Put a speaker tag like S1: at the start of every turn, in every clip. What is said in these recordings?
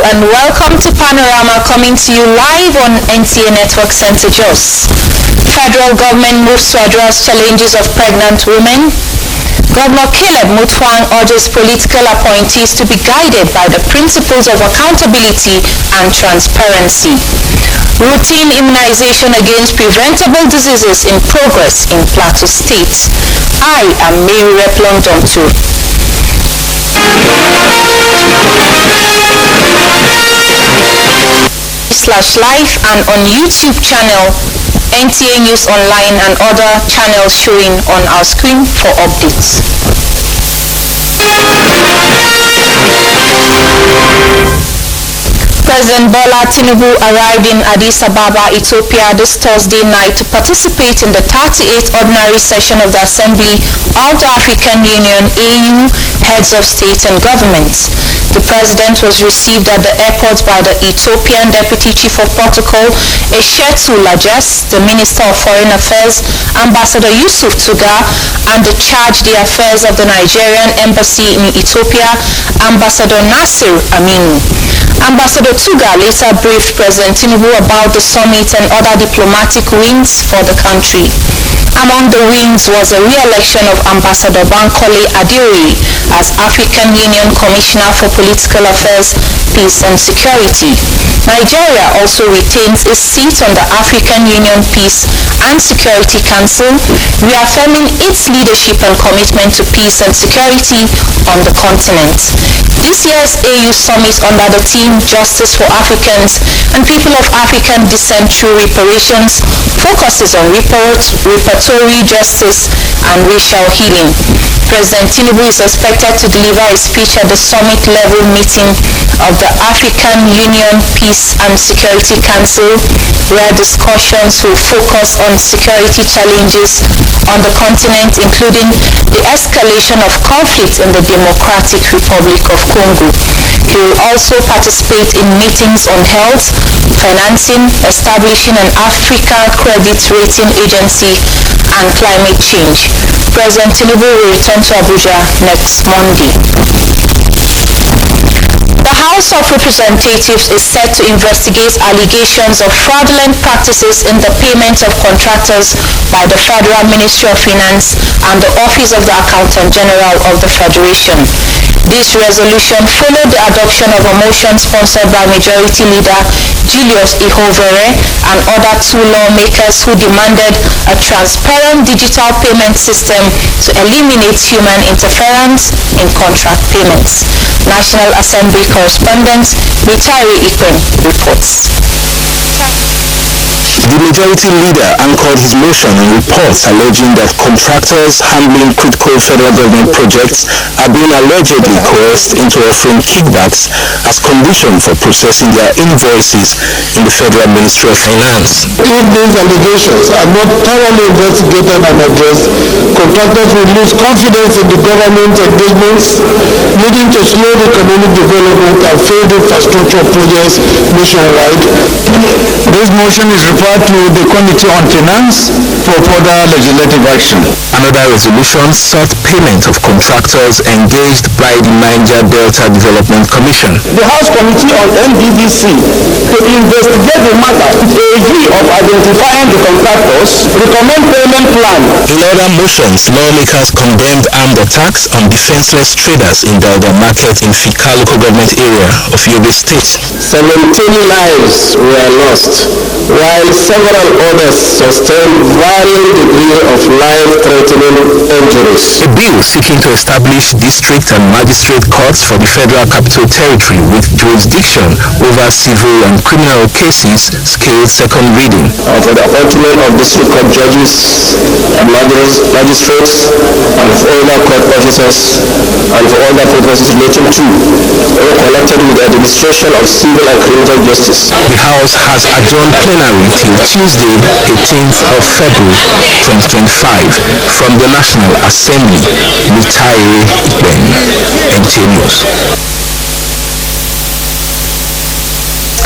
S1: and welcome to Panorama, coming to you live on NTA Network Center Jos. Federal government moves to address challenges of pregnant women. Governor Caleb Mutfwang urges political appointees to be guided by the principles of accountability and transparency. Routine immunization against preventable diseases in progress in Plateau State. I am Mary Replong Dontu. /live and on YouTube channel NTA News Online and other channels showing on our screen for updates. President Bola Tinubu arrived in Addis Ababa, Ethiopia this Thursday night to participate in the 38th Ordinary Session of the Assembly of the African Union AU Heads of State and Governments. The President was received at the airport by the Ethiopian Deputy Chief of Protocol, Eshetu Lajes, the Minister of Foreign Affairs, Ambassador Yusuf Tuga, and the Charge d'Affaires of the Nigerian Embassy in Ethiopia, Ambassador Nasir Aminu. Ambassador Tuga later briefed President Tinubu about the summit and other diplomatic wins for the country. Among the wins was a re-election of Ambassador Bankole Adeoye as African Union Commissioner for Political Affairs, Peace and Security. Nigeria also retains its seat on the African Union Peace and Security Council, reaffirming its leadership and commitment to peace and security on the continent. This year's AU Summit under the theme Justice for Africans and People of African Descent Through Reparations focuses on reparatory justice and racial healing. President Tinubu is expected to deliver a speech at the summit-level meeting of the African Union Peace and Security Council, where discussions will focus on security challenges on the continent, including the escalation of conflict in the Democratic Republic of Congo. He will also participate in meetings on health, financing, establishing an Africa Credit Rating Agency, and climate change. President Tinubu will return to Abuja next Monday. The House of Representatives is set to investigate allegations of fraudulent practices in the payment of contractors by the Federal Ministry of Finance and the Office of the Accountant General of the Federation. This resolution followed the adoption of a motion sponsored by Majority Leader Julius Ihovere and other two lawmakers who demanded a transparent digital payment system to eliminate human interference in contract payments. National Assembly correspondent Mitari Ikwen reports.
S2: The Majority Leader anchored his motion on reports alleging that contractors handling critical federal government projects are being allegedly coerced into offering kickbacks as condition for processing their invoices in the Federal Ministry of Finance.
S3: If these allegations are not thoroughly investigated and addressed, contractors will lose confidence in the government engagements, leading to slow economic development and failed infrastructure projects nationwide.
S4: This motion is referred to the Committee on Finance for further legislative action.
S2: Another resolution sought payment of contractors engaged by the Niger Delta Development Commission.
S3: The House Committee on NDDC to investigate the matter with a view of identifying the contractors, recommend payment plan.
S2: In other motions, lawmakers condemned armed attacks on defenseless traders in Delta Market in Fika local government area of Yobe State.
S3: 17 lives were lost, while several others sustained varying degree of life-threatening injuries.
S2: A bill seeking to establish district and magistrate courts for the Federal Capital Territory with jurisdiction over civil and criminal cases scaled second reading.
S3: For the appointment of district court judges and magistrates and of other court officers and for other purposes relating to or connected with the administration of civil and criminal justice.
S2: The House has adjourned plenary till Tuesday, 18th of February 2025. From the National Assembly, Mitari Ikwen, NTA News.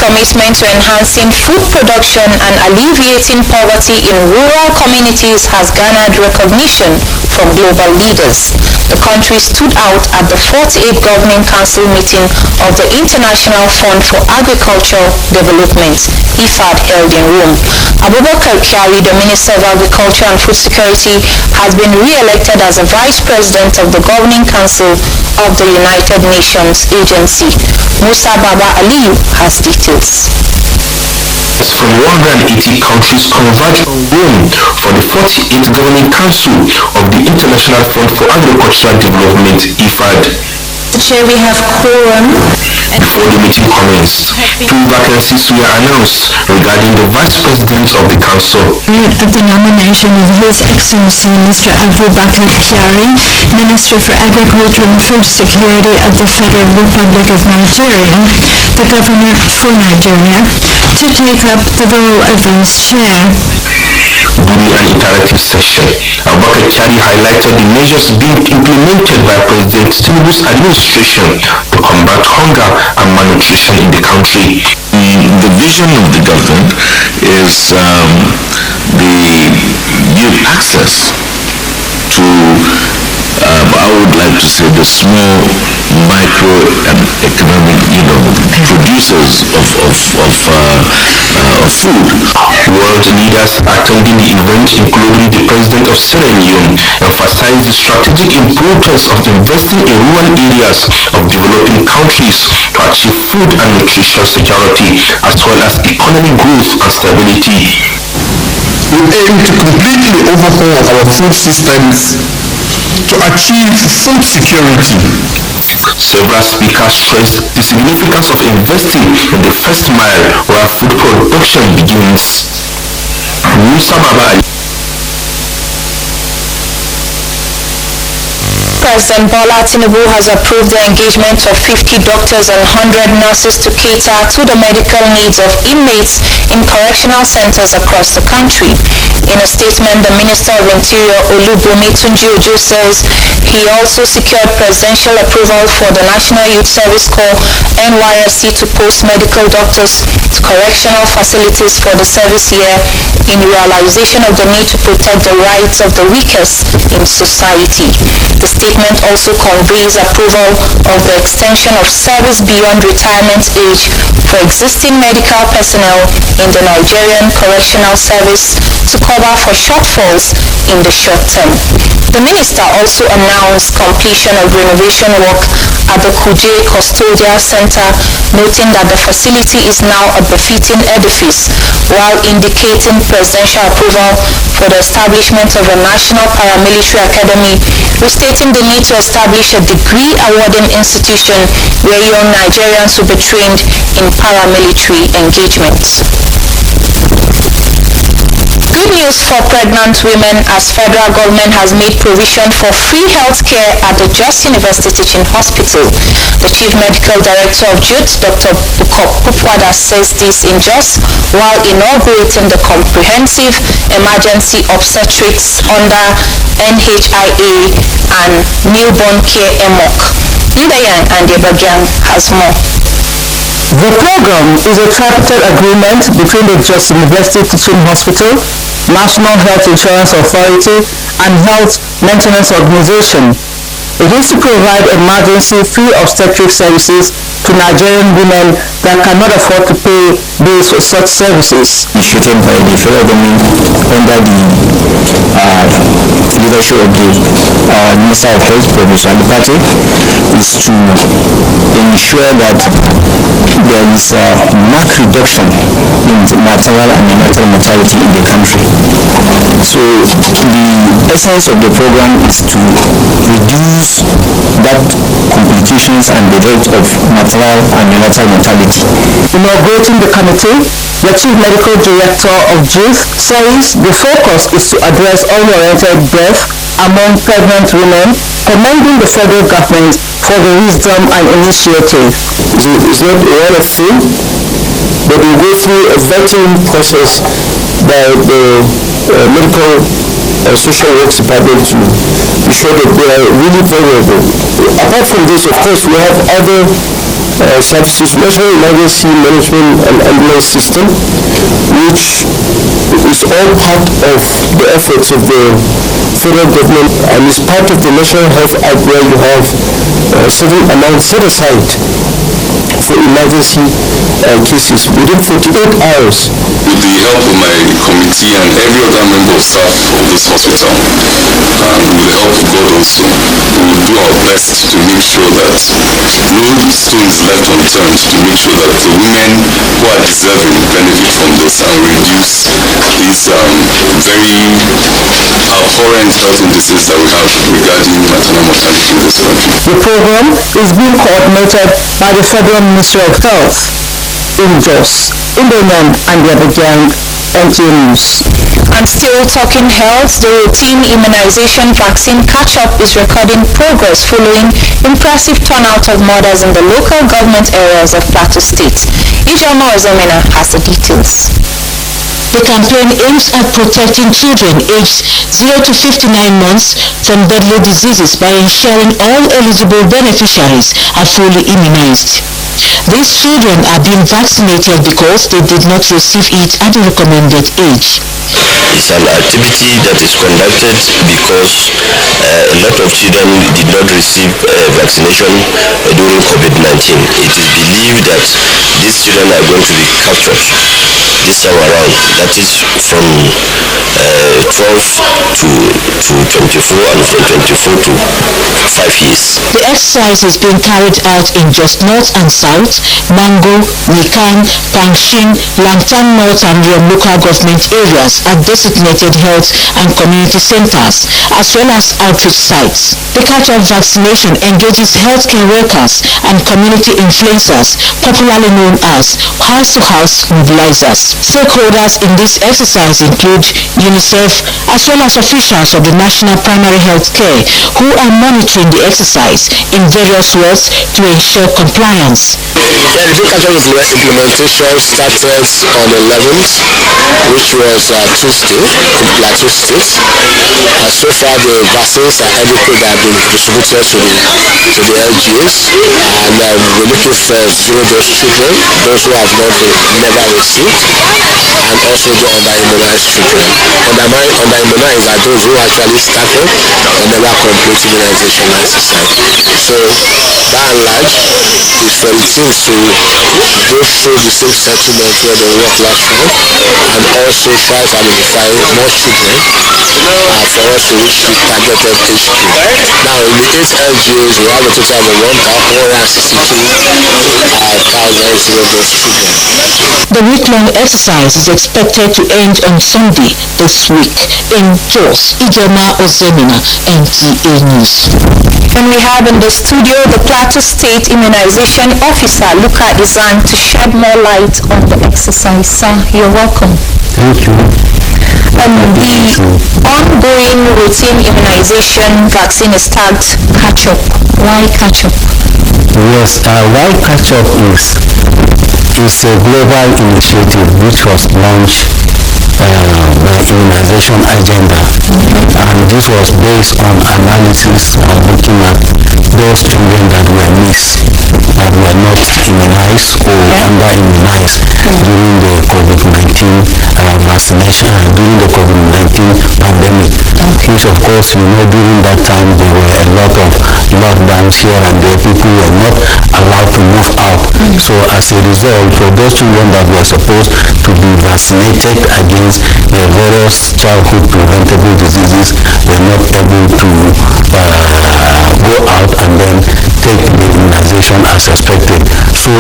S1: commitment to enhancing food production and alleviating poverty in rural communities has garnered recognition from global leaders. The country stood out at the 48th Governing Council meeting of the International Fund for Agricultural Development, IFAD, held in Rome. Abubakar Kyari, the Minister of Agriculture and Food Security, has been re-elected as a Vice President of the Governing Council of the United Nations Agency. Musa Baba Aliyu has details.
S5: From 180 countries converged on Rome for the 48th Governing Council of the International Fund for Agricultural Development, IFAD.
S1: Chair, we have quorum.
S5: Before the meeting commenced, 2 vacancies were announced regarding the Vice President of the Council.
S6: Of the nomination of His Excellency Mr. Abubakar Kyari, Minister for Agriculture and Food Security of the Federal Republic of Nigeria, the Governor for Nigeria, to take up the role of Vice Chair.
S5: During an interactive session, Abubakar Kyari highlighted the measures being implemented by President Tinubu's administration to combat hunger and malnutrition in the country.
S2: The vision of the government is give access to, I would like to say, the small micro and economic, producers of food.
S5: World leaders attending the event, including the President of Sierra Leone, emphasized the strategic importance of investing in rural areas of developing countries to achieve food and nutrition security, as well as economic growth and stability.
S3: We aim to completely overhaul our food systems to achieve food security.
S5: Several speakers stressed the significance of investing in the first mile where food production begins. Musa Baba.
S1: President Bola Tinubu has approved the engagement of 50 doctors and 100 nurses to cater to the medical needs of inmates in correctional centers across the country. In a statement, the Minister of Interior Olubunmi Tunji-Ojo says he also secured presidential approval for the National Youth Service Corps (NYSC) to post medical doctors to correctional facilities for the service year in realization of the need to protect the rights of the weakest in society. The statement also conveys approval of the extension of service beyond retirement age for existing medical personnel in the Nigerian Correctional Service to cover for shortfalls in the short term. The minister also announced completion of renovation work at the Kuje Custodial Center, noting that the facility is now a befitting edifice, while indicating presidential approval for the establishment of a National Paramilitary Academy, restating the need to establish a degree-awarding institution where young Nigerians will be trained in paramilitary engagements. Good news for pregnant women, as federal government has made provision for free health care at the Jos University Teaching Hospital. The Chief Medical Director of JUT, Dr. Bukop Pupwada, says this in Jos while inaugurating the Comprehensive Emergency Obstetrics under NHIA and Newborn Care EMOC. Ndayan and Debagian has more.
S7: The program is a tripartite agreement between the Jos University Teaching Hospital, National Health Insurance Authority, and Health Maintenance Organization. It is to provide emergency free obstetric services to Nigerian women that cannot afford to pay bills for such services.
S2: Initiated by the federal government under the leadership of the Minister of Health, Professor Alipati, is to ensure that there is a marked reduction in maternal and neonatal mortality in the country. So the essence of the program is to reduce that complications and the rate of maternal and neonatal mortality.
S7: Inaugurating the committee, the Chief Medical Director of JUT says the focus is to address unwarranted death among pregnant women, commending the federal government for the wisdom and initiative.
S3: It's not a lot of food, but we go through a vetting process by the medical social works department to be sure that they are really vulnerable. Apart from this, of course, we have other services, National Emergency Management and Ambulance System, which is all part of the efforts of the federal government and is part of the National Health Act, where you have certain amount set aside for emergency cases within 48 hours.
S8: With the help of my committee and every other member of staff of this hospital, and with the help of God also, we will do our best to make sure that no stone is left unturned to make sure that the women who are deserving benefit from this and reduce these very abhorrent health indices that we have regarding maternal mortality in this country.
S7: The program is being coordinated by the Federal Ministry of Health in Jos, in the and the Abuja NTA News.
S1: And still talking health, the routine immunization vaccine catch-up is recording progress following impressive turnout of mothers in the local government areas of Plateau State. Ijoma Ozemena has the details.
S9: The campaign aims at protecting children aged 0 to 59 months from deadly diseases by ensuring all eligible beneficiaries are fully immunized. These children are being vaccinated because they did not receive it at the recommended age.
S10: It's an activity that is conducted because a lot of children did not receive vaccination during COVID-19. It is believed that these children are going to be captured this time around. That is from 12 to 24 and from 24 to 5 years.
S9: The exercise is being carried out in Jos North and South, Mango, Nikan, Pangshin, Langtan North and Riom local government areas at designated health and community centers, as well as outreach sites. The catch-up vaccination engages healthcare workers and community influencers, popularly known as house-to-house mobilizers. Stakeholders in this exercise include UNICEF, as well as officials of the National Primary Health Care, who are monitoring the exercise in various ways to ensure compliance.
S10: Yeah, the catch-up implementation started on the 11th, which was Tuesday in Plateau State. So far, the vaccines are adequate that have been distributed to the LGAs, and we're looking for zero-dose children, those who have never received, and also the under-immunized children. Under-immunized are those who actually started and never complete immunization exercise. So, by and large, it's for the teams to go through the same settlement where they work last round, and also try to identify more children for us to reach the targeted age group. Now, in the 8 LGAs, we have a total of 162,000 zero-dose children.
S9: The week-long exercise is expected to end on Sunday this week. In Jos, Ijoma Ozemina, NTA News.
S1: And we have in the studio the Plateau State Immunization Officer, Luka Izan, to shed more light on the exercise. Sir, you're welcome.
S3: Thank you.
S1: The ongoing routine immunization vaccine is tagged catch-up. Why catch-up?
S3: Yes, why catch-up is a global initiative which was launched by Immunization Agenda, and this was based on analysis looking at those children that were missed, that were not immunized or under-immunized during the COVID-19 vaccination, during the COVID-19 pandemic, which of course, during that time there were a lot of lockdowns here and there. People were not allowed to move out. So as a result, for those children that were supposed to be vaccinated against the various childhood preventable diseases were not able to go out and then take the immunization as expected. So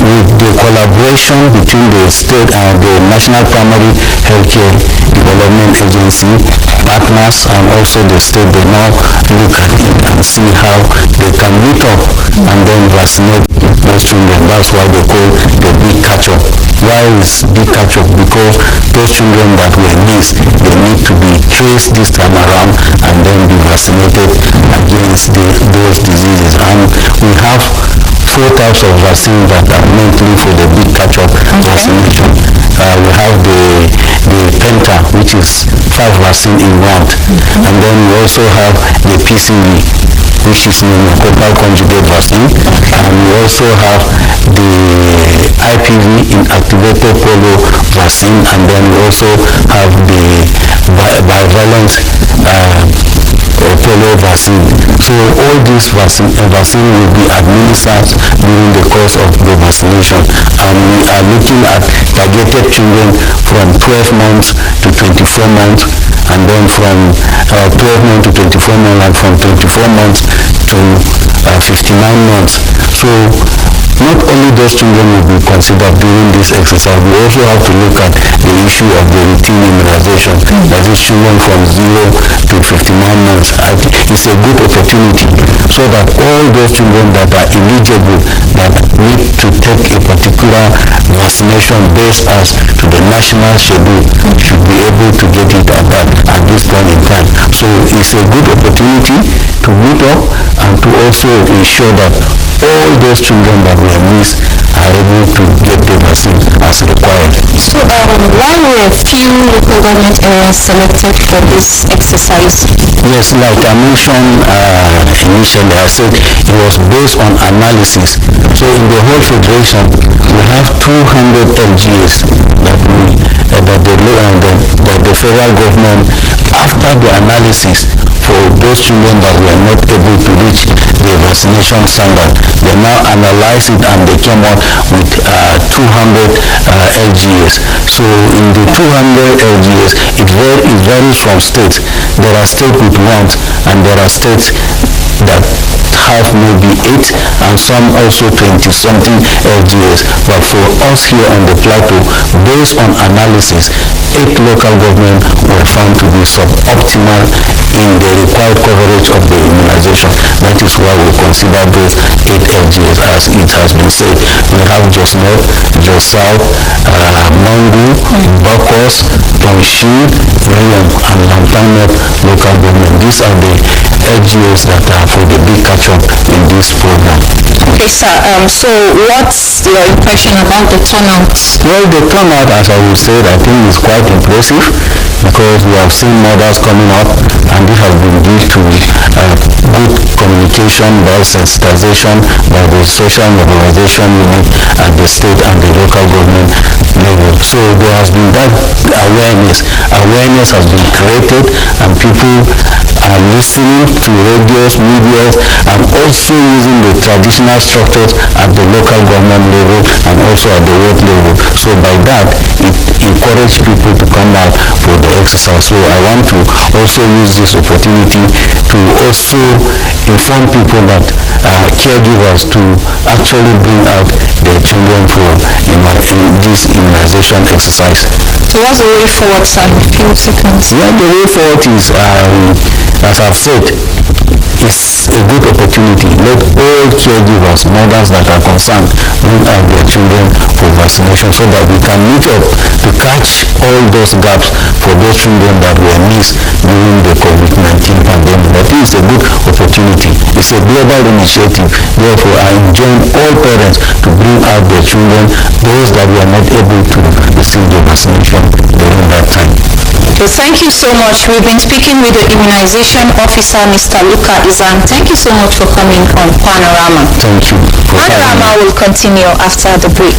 S3: with the collaboration between the state and the National Primary Healthcare Development Agency partners and also the state, they now look at it and see how they can meet up and then vaccinate those children. That's why they call the big catch-up. Why is big catch-up? Because those children that were missed, they need to be traced this time around and then be vaccinated against those diseases. And we have 4 types of vaccines that are mainly for the big catch-up vaccination. We have the Penta, which is 5 vaccines in one, and then we also have the PCV,
S2: which is pneumococcal conjugate vaccine, and we also have the IPV inactivated polio vaccine, and then we also have the bivalent polio vaccine. So all these vaccine will be administered during the course of the vaccination, and we are looking at targeted children from 12 months to 24 months, and then from 12 months to 24 months, and from 24 months to 59 months. So not only those children will be considered during this exercise, we also have to look at the issue of the routine immunization, that is children from 0 to 59 months. I think it's a good opportunity so that all those children that are eligible, that need to take a particular vaccination based as to the national schedule, should be able to get it at this point in time. So it's a good opportunity to meet up and to also ensure that all those children that were missed are able to get the vaccine as required.
S1: So why were few local government areas selected for this exercise?
S2: Yes, like I mentioned initially, I said it was based on analysis. So in the whole federation, we have 200 LGAs that the federal government, after the analysis for those children that were not able to reach the vaccination standard, they now analyzed it and they came out with 200 LGAs. So in the 200 LGAs, it varies from states. There are states with 1, and there are states that have maybe 8, and some also 20-something LGAs. But for us here on the plateau, based on analysis, 8 local governments were found to be suboptimal in the required coverage of the immunization. That is why we consider those 8 LGAs, as it has been said. We have Jos North, Jos South, Mangu, Bakos, Tongshin, Riyam, and Lantan North local government. These are the LGAs that are for the big catch-up in this program.
S1: Okay, sir. So what's your impression about the turnout?
S2: Well, the turnout, as I will say, I think is quite impressive, because we have seen mothers coming up, and this has been due to good communication, by sensitization, by the social mobilization unit at the state and the local government level. So there has been that awareness. Awareness has been created, and people are listening to radios, media, and also using the traditional structures at the local government level and also at the world level. So by that, it encourages people to come out for the exercise. So I want to also use this opportunity to also inform people that caregivers to actually bring out their children for this immunization exercise.
S1: So what's the way forward, sir? Few seconds.
S2: Yeah, the way forward is, as I've said, it's a good opportunity. Let all caregivers, mothers that are concerned, bring out their children for vaccination, so that we can meet up to catch all those gaps for those children that were missed during the COVID-19 pandemic. I think it's a good opportunity. It's a global initiative. Therefore, I enjoin all parents to bring out their children, those that were not able to receive the vaccination during that time.
S1: Okay, thank you so much. We've been speaking with the immunization officer, Mr. Luka Izan. Thank you so much for coming on Panorama.
S2: Thank you.
S1: Panorama will continue after the break.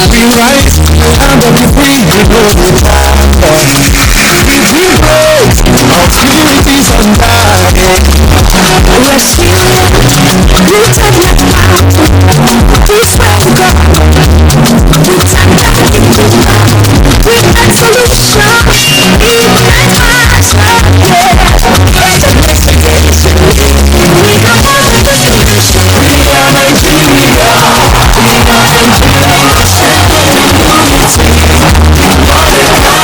S11: Be right, and don't be free, you know the time. If we break, our communities undying. We're still rooted in the mountain. We swear to God, we turn down in the mouth. We find solution, even at last, yeah. Education, we have all of the solution. We are Nigeria, we are Nigeria.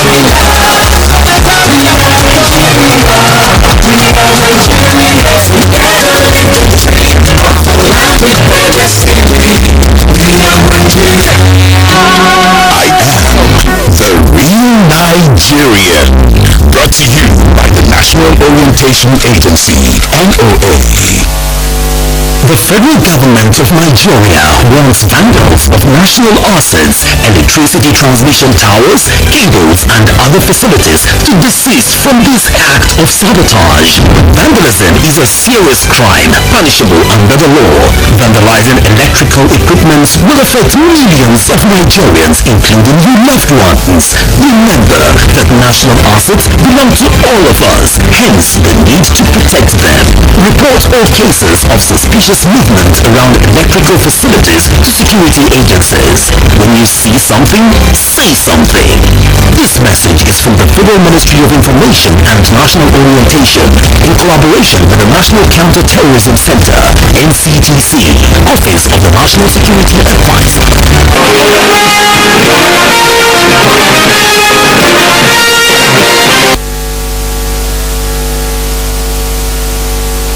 S12: Orientation Agency, NOA. The federal government of Nigeria warns vandals of national assets, electricity transmission towers, cables, and other facilities to desist from this act of sabotage. Vandalism is a serious crime punishable under the law. Vandalizing electrical equipment will affect millions of Nigerians, including your loved ones. Remember that national assets belong to all of us, hence the need to protect them. Report all cases of suspicious movement around electrical facilities to security agencies. When you see something, say something. This message is from the Federal Ministry of Information and National Orientation in collaboration with the National Counter-Terrorism Center, NCTC, Office of the National Security Advisor.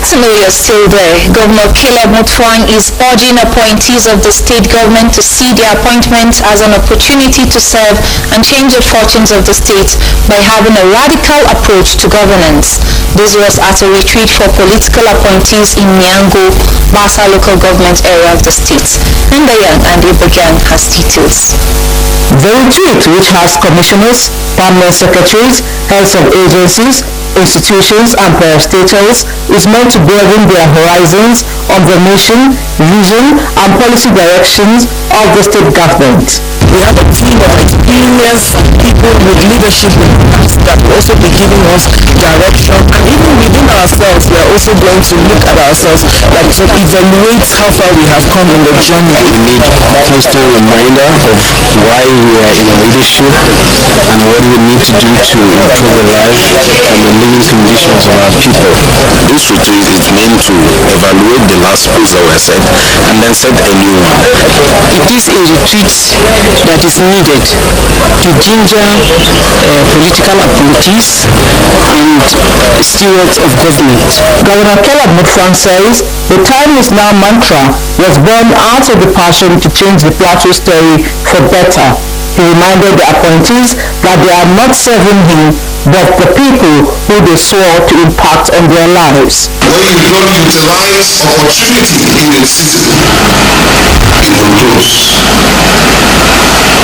S1: To know you're still there, Governor Caleb Mutfwang is urging appointees of the state government to see their appointment as an opportunity to serve and change the fortunes of the state by having a radical approach to governance. This was at a retreat for political appointees in Miango, Basa local government area of the state. Ndayan and Ibagan has details.
S7: The retreat, which has commissioners, permanent secretaries, heads of agencies, institutions and parastatals, is meant to broaden their horizons on the mission, vision and policy directions of the state government.
S13: We have a team of experienced people with leadership in the past that will also be giving us direction, and even within ourselves we are also going to look at ourselves like to evaluate how far we have come in the journey.
S2: We need a constant reminder of why we are in leadership and what we need to do to improve the life and the living conditions of our people.
S8: This retreat is meant to evaluate the last post that were set and then set a new one.
S13: It is a retreat that is needed to ginger political appointees and stewards of government.
S7: Governor Caleb Mutfwang says the time is now mantra was born out of the passion to change the plateau story for better. He reminded the appointees that they are not serving him, but the people who they swore to impact on their lives.
S8: When you don't utilize opportunity in a season, it will close.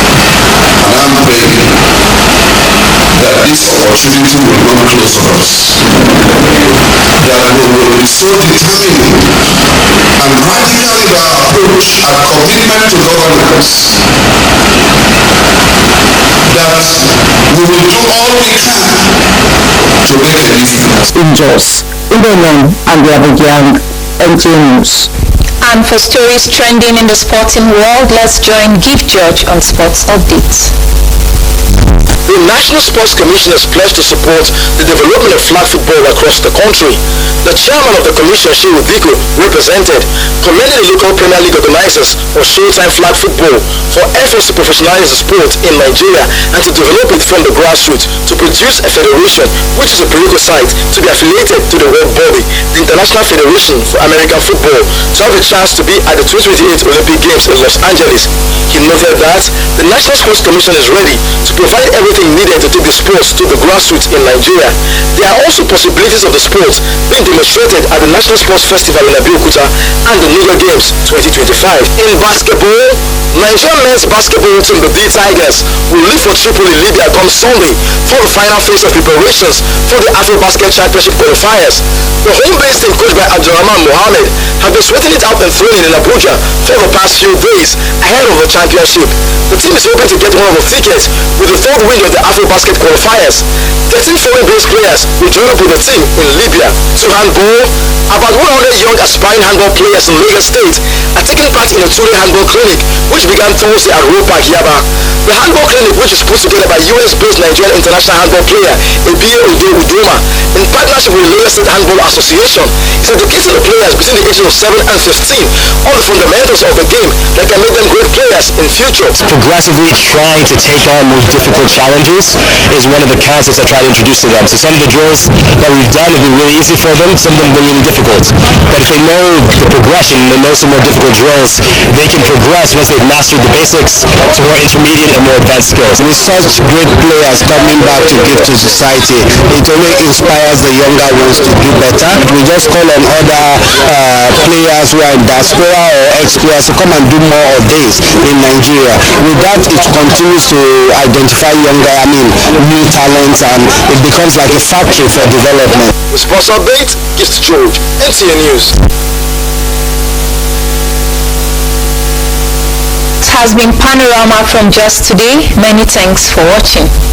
S8: And I'm praying that this opportunity will not close on us. That we will be so determined and radical in our approach and commitment to governance that we will do all we can to make a difference.
S7: In Jos, Ibadan and the Abuja, NTA News.
S1: And for stories trending in the sporting world, let's join Gift George on Sports Updates.
S14: The National Sports Commission has pledged to support the development of flag football across the country. The chairman of the commission, Shehu Diko, represented, commended the local Premier League organizers for Showtime flag football for efforts to professionalize the sport in Nigeria and to develop it from the grassroots to produce a federation, which is a prerequisite to be affiliated to the world body, the International Federation for American Football, to have a chance to be at the 2028 Olympic Games in Los Angeles. He noted that the National Sports Commission is ready to provide everything needed to take the sports to the grassroots in Nigeria. There are also possibilities of the sports being demonstrated at the National Sports Festival in Abuja and the New Year Games 2025. In basketball, Nigerian men's basketball team, the D Tigers, will leave for Tripoli, Libya come Sunday for the final phase of preparations for the Afro-Basket Championship qualifiers. The home-based team coached by Abdurrahman Mohammed have been sweating it out and throwing in Abuja for the past few days ahead of the championship. The team is hoping to get one of the tickets with the third win of the Afro-Basket qualifiers. 13 foreign-based players will join up with the team in Libya. To handball, about 100 young aspiring handball players in Lagos State are taking part in a two-day handball clinic which began Thursday at Road Park, Yaba. The handball clinic, which is put together by US-based Nigerian international handball player Ebie Udoma in partnership with the Lagos State Handball Association, is educating the players between the ages of 7 and 15 on the fundamentals of the game that can make them great players in future.
S2: Progressively trying to take on more difficult challenges is one of the concepts I try to introduce to them. So some of the drills that we've done have been really easy for them, some of them have been really difficult. But if they know the progression progression and know some more difficult drills, they can progress once they've mastered the basics to more intermediate and more advanced skills.
S10: With such great players coming back to give to society, it only inspires the younger ones to do better. We just call on other players who are in diaspora or ex-players to come and do more of this in Nigeria. With that, it continues to identify new talents, and it becomes like a factory for development.
S14: Sponsor update, Gift George, NTA News.
S1: It has been Panorama from Just Today. Many thanks for watching.